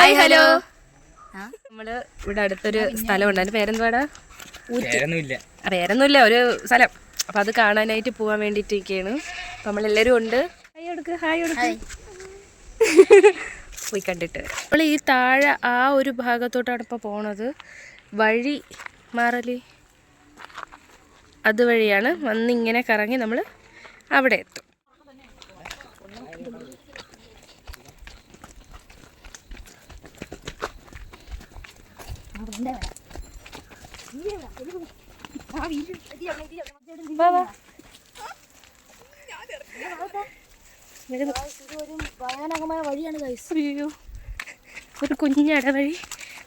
Hi hello. നമ്മള് ഇവിടെ അടുത്തൊരു സ്ഥലമുണ്ട്. അതിന്റെ പേരെന്തുവാടാ? പേരൊന്നുമില്ല, ഒരു സ്ഥലം. അപ്പം അത് കാണാനായിട്ട് പോകാൻ വേണ്ടിയിട്ടിരിക്കുകയാണ്. അപ്പം നമ്മളെല്ലാവരും ഉണ്ട്. ഹായ് കൊടുക്ക്, ഹായ് കൊടുക്ക്. പോയി കണ്ടിട്ട് നമ്മൾ ഈ താഴെ ആ ഒരു ഭാഗത്തോട്ടാണ് ഇപ്പോൾ പോണത്. വഴി മാറലി അതുവഴിയാണ് വന്നിങ്ങനെ കറങ്ങി നമ്മൾ അവിടെ എത്തും. ഒരു കുഞ്ഞിടവഴി,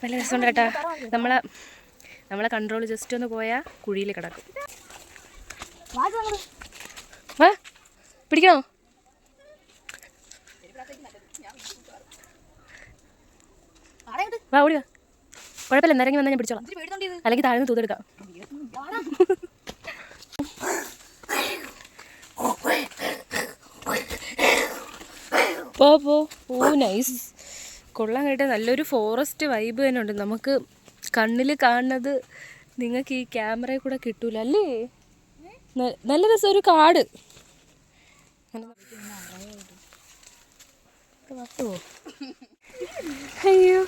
നല്ല രസമുണ്ട് കേട്ടാ. നമ്മളെ കൺട്രോൾ ജസ്റ്റ് ഒന്ന് പോയാൽ കുഴിയിൽ കിടക്കും. വാ, പിടിക്കണോ? വാ, ഓടിവാ. കുഴപ്പമില്ല, നിരങ്ങി വന്നാൽ ഞാൻ പിടിച്ചോളാം, അല്ലെങ്കിൽ താഴ്ന്ന് തൂതെടുക്കാം. ഓ നൈസ്, കൊള്ളാൻ കേട്ടെ. നല്ലൊരു ഫോറസ്റ്റ് വൈബ് തന്നെ ഉണ്ട്. നമുക്ക് കണ്ണിൽ കാണുന്നത് നിങ്ങൾക്ക് ഈ ക്യാമറയിൽ കൂടെ കിട്ടൂല അല്ലേ? നല്ല രസം, ഒരു കാട്. അയ്യോ,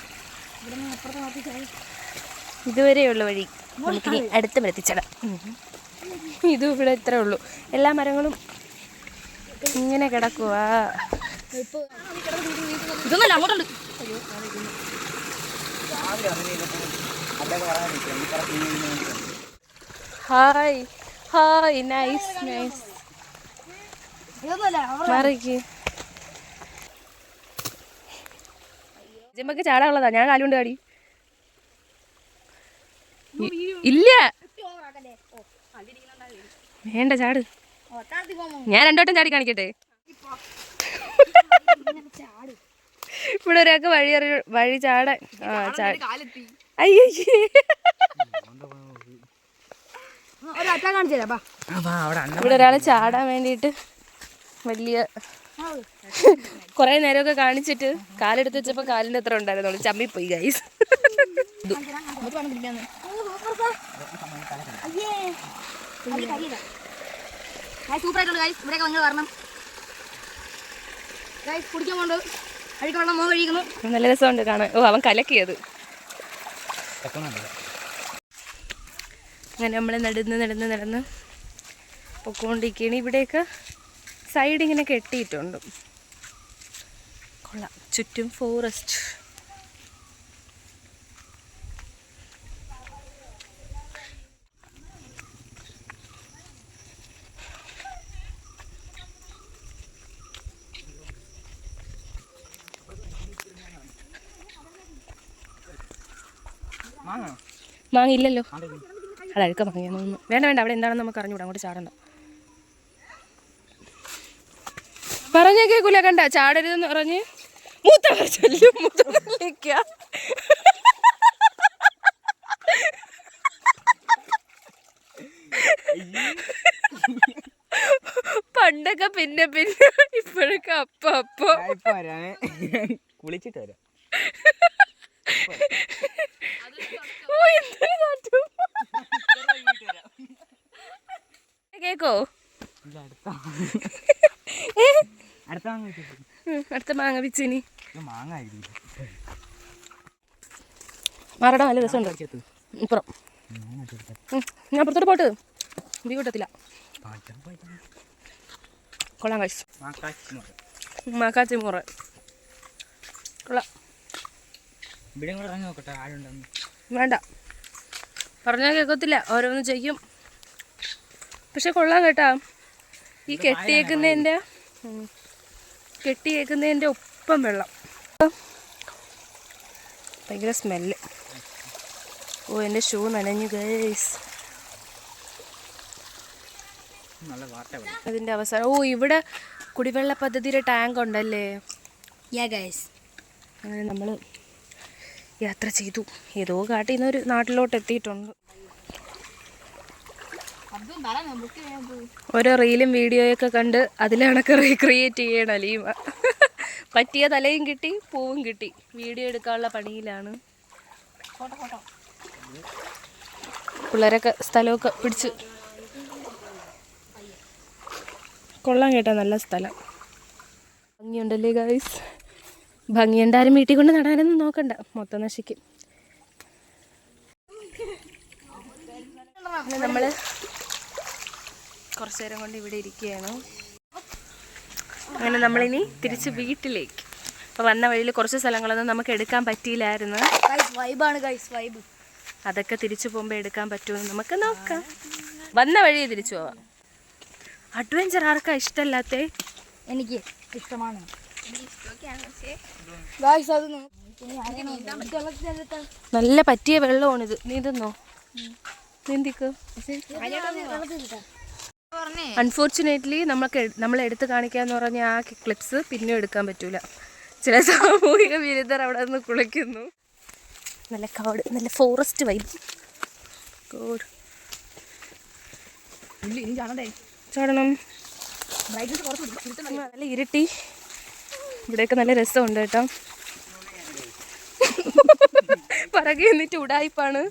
ഇതുവരെയുള്ള വഴി നമുക്കിനി അടുത്ത എത്തിച്ചടാം. ഇതും ഇവിടെ ഇത്രേ ഉള്ളൂ. എല്ലാ മരങ്ങളും ഇങ്ങനെ കിടക്കുക. ഇതൊന്നല്ല, അങ്ങോട്ടുണ്ട്. Hi hi, nice nice. മാറിക്ക്. ജമ്മക്ക് ചാടാനുള്ളതാ, ഞാൻ കാലുകൊണ്ട് ചാടി. ഇല്ല, വേണ്ട, ചാട്. ഞാൻ രണ്ടോട്ടം ചാടി കാണിക്കട്ടെ. ഇവിടെ ഒരാൾക്ക് വഴി ചാടാൻ. അയ്യോ, ഇവിടെ ഒരാൾ ചാടാൻ വേണ്ടിയിട്ട് വലിയ കുറെ നേരമൊക്കെ കാണിച്ചിട്ട് കാലെടുത്ത് വെച്ചപ്പോൾ കാലിൻ്റെ അത്ര ഉണ്ടായിരുന്നുള്ളൂ. ചമ്മിപ്പോയി ഗൈസ്. സൂപ്പറായിട്ടുണ്ട് ഗൈസ്. ഇവിടെയൊക്കെ നിങ്ങൾ വരണം ഗൈസ്. കുടിക്കാൻ കൊണ്ട് അഴുക്ക് വെള്ളം മോൻ കഴിക്കുന്നു. നല്ല രസമുണ്ട് കാണാൻ. ഓ, അവൻ കലക്കിയത്. അങ്ങനെ നമ്മൾ നടന്ന് പൊക്കോണ്ടിരിക്കുകയാണ്. ഇവിടെയൊക്കെ സൈഡ് ഇങ്ങനെ കെട്ടിയിട്ടുണ്ട്. കൊള്ളാം, ചുറ്റും ഫോറസ്റ്റ്. മാങ്ങ ഇല്ലല്ലോ, അത് അഴുക്ക മാങ്ങയാന്ന് തോന്നുന്നു. വേണ്ട, അവിടെ എന്താണെന്ന് നമുക്ക് അറിഞ്ഞൂടാ, അങ്ങോട്ട് ചാടണ്ട. പറഞ്ഞ കേൾക്കൂല, കണ്ട ചാടരുതെന്ന് പറഞ്ഞ് മൂത്തലിക്ക. പണ്ടൊക്കെ പിന്നെ ഇപ്പോഴൊക്കെ അപ്പൊ കുളിച്ചിട്ട് വരാം. കേക്കോ? അടുത്ത മാങ്ങ പിച്ചിനി മാറടാ, നല്ല രസമുണ്ട്. ഇപ്പുറം ഞാൻ പുറത്തോട്ട് പോട്ട് വീ കൂട്ടത്തില്ല. കൊള്ളാം കഴിച്ചു. മാക്കാച്ചി മുറ കൊള്ളാം. വേണ്ട, പറഞ്ഞാൽ കേൾക്കത്തില്ല, ഓരോന്ന് ചെയ്യും. പക്ഷെ കൊള്ളാം കേട്ടാ. ഈ കെട്ടിയേക്കുന്നതിൻ്റെ ഒപ്പം വെള്ളം. ഭയങ്കര സ്മെല്ല്. ഓ, എൻ്റെ ഷൂ നനഞ്ഞു ഗൈസ്. അതിൻ്റെ അവസാനം. ഓ, ഇവിടെ കുടിവെള്ള പദ്ധതിയുടെ ടാങ്ക് ഉണ്ടല്ലേ. അങ്ങനെ നമ്മൾ യാത്ര ചെയ്തു. ഏതോ കാട്ടിൽ നിന്നൊരു നാട്ടിലോട്ട് എത്തിയിട്ടുണ്ട്. ഓരോ റീലും വീഡിയോയൊക്കെ കണ്ട് അതിലണക്ക് റീക്രിയേറ്റ് ചെയ്യണം അലീമ. പറ്റിയ തലയും കിട്ടി, പൂവും കിട്ടി. വീഡിയോ എടുക്കാനുള്ള പണിയിലാണ്. പിള്ളേരൊക്കെ സ്ഥലമൊക്കെ പിടിച്ച്. കൊള്ളാൻ കേട്ടാ, നല്ല സ്ഥലം. ഭംഗിയുണ്ടല്ലേ ഗൈസ്? ഭംഗിയുണ്ടാരും വീട്ടിൽ കൊണ്ട് നടാനൊന്നും നോക്കണ്ട, മൊത്തം നശിക്കും. നമ്മൾ കുറച്ചു നേരം കൊണ്ട് ഇവിടെ ഇരിക്കുകയാണ്. അങ്ങനെ നമ്മളിനി തിരിച്ച് വീട്ടിലേക്ക്. അപ്പോൾ വന്ന വഴിയിൽ കുറച്ച് സ്ഥലങ്ങളൊന്നും നമുക്ക് എടുക്കാൻ പറ്റിയില്ലായിരുന്നു. അതൊക്കെ തിരിച്ചു പോകുമ്പോൾ എടുക്കാൻ പറ്റുമെന്ന് നമുക്ക് നോക്കാം. വന്ന വഴി തിരിച്ചു പോവാം. അഡ്വഞ്ചർ ആർക്കാ ഇഷ്ടമല്ലാത്തേ? എനിക്ക് ഇഷ്ടമാണ്. നല്ല പറ്റിയ വെള്ളമാണിത്. നീന്തുന്നോ? നീന്തിക്ക്. അൺഫോർച്ചുനേറ്റ്ലി നമ്മൾ എടുത്ത് കാണിക്കാന്ന് പറഞ്ഞ ആ ക്ലിപ്സ് പിന്നെ എടുക്കാൻ പറ്റൂല. ചില സാമൂഹിക വിരുദ്ധർ അവിടെ നിന്ന് കുളിക്കുന്നു. നല്ല കാട്, നല്ല ഫോറസ്റ്റ് വൈബ്. ഗോഡ് ചാടണം. നല്ല ഇരുട്ടി. ഇവിടെയൊക്കെ നല്ല രസമുണ്ട് കേട്ടോ. പറകെ എന്നിട്ട് ഉടായിപ്പാണ്.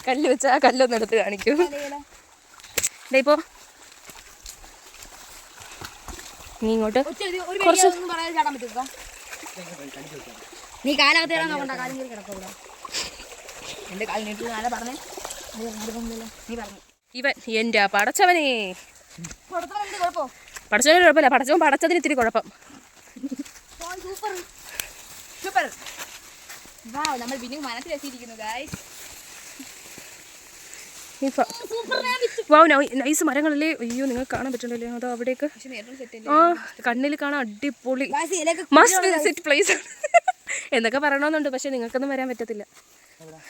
കല്ല് വെച്ചാ ആ കല്ലൊന്നും എടുത്ത് കാണിക്കൂ. ഇപ്പോ നീ ഇങ്ങോട്ട് കുറച്ച് നീ കാലകത്ത് എന്റെ കാലിൽ നീട്ടി പറഞ്ഞേ. ഇവൻ എൻ്റെ പടച്ചവനെ. പടച്ചവന് കുഴപ്പമില്ല, പടച്ചവൻ പടച്ചതിന് ഇത്തിരി കുഴപ്പം. നമ്മൾ പിന്നെ മനസ്സിലെത്തിയിരിക്കുന്നു ഗൈസ്. നൈസ് മരങ്ങളല്ലേ. അയ്യോ, നിങ്ങൾക്ക് കാണാൻ പറ്റുന്നുണ്ടല്ലോ. അതോ അവിടേക്ക് ആ കണ്ണിൽ കാണാൻ അടിപൊളി മസ്റ്റ് വിസിറ്റ് പ്ലേസ് എന്നൊക്കെ പറയണമെന്നുണ്ട്. പക്ഷെ നിങ്ങൾക്കൊന്നും വരാൻ പറ്റത്തില്ല.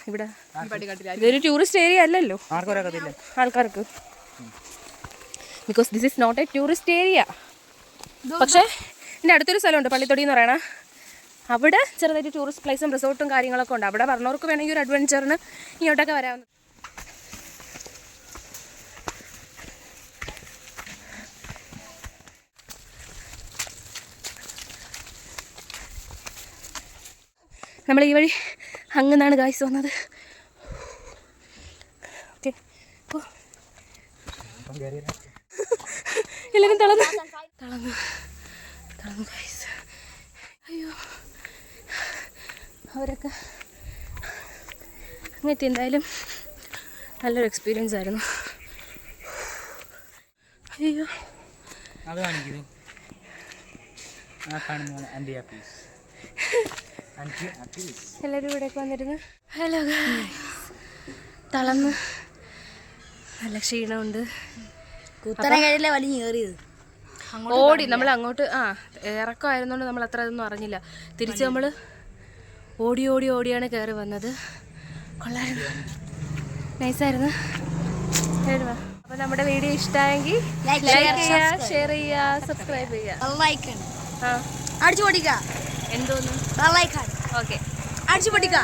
ഇവിടെ ഇതൊരു ടൂറിസ്റ്റ് ഏരിയ അല്ലല്ലോ ആൾക്കാർക്ക്. Because this is not a tourist area. പക്ഷേ എൻ്റെ അടുത്തൊരു സ്ഥലമുണ്ട്, പള്ളിത്തൊടി എന്ന് പറയണ. അവിടെ ചെറുതായിട്ട് ടൂറിസ്റ്റ് പ്ലേസും റിസോർട്ടും കാര്യങ്ങളൊക്കെ ഉണ്ട്. അവിടെ പറഞ്ഞവർക്ക് വേണമെങ്കിൽ ഒരു അഡ്വഞ്ചറിന് ഇങ്ങോട്ടൊക്കെ വരാവുന്ന. നമ്മൾ ഈ വഴി അങ്ങനാണ് ഗായ്സ് വന്നത്. ഓക്കെ, എല്ലാവരും തളർന്നു തളർന്നു തളർന്നു ഗായ്സ്. അയ്യോ, അവരൊക്കെ അങ്ങനത്തെ എന്തായാലും നല്ലൊരു എക്സ്പീരിയൻസ് ആയിരുന്നു. അയ്യോ, എല്ലാവരും ഇവിടേക്ക് വന്നിരുന്നു. ഹലോ ഗായ്സ്, തളർന്ന് നല്ല ക്ഷീണമുണ്ട്. ഓടി നമ്മൾ അങ്ങോട്ട് ഇറക്കമായിരുന്നോണ്ട് നമ്മൾ അത്ര ഇതൊന്നും അറിഞ്ഞില്ല. തിരിച്ച് നമ്മൾ ഓടിയാണ് കയറി വന്നത്. കൊള്ളായിരുന്നു, നൈസായിരുന്നു. അപ്പോൾ നമ്മുടെ വീഡിയോ ഇഷ്ടമായെങ്കിൽ ലൈക്ക് ചെയ്യുക, ഷെയർ ചെയ്യുക, സബ്സ്ക്രൈബ് ചെയ്യുക. അടിച്ചു പൊടിക്ക. എന്തോന്നു? ഓക്കെ, അടിച്ചു പൊടിക്ക.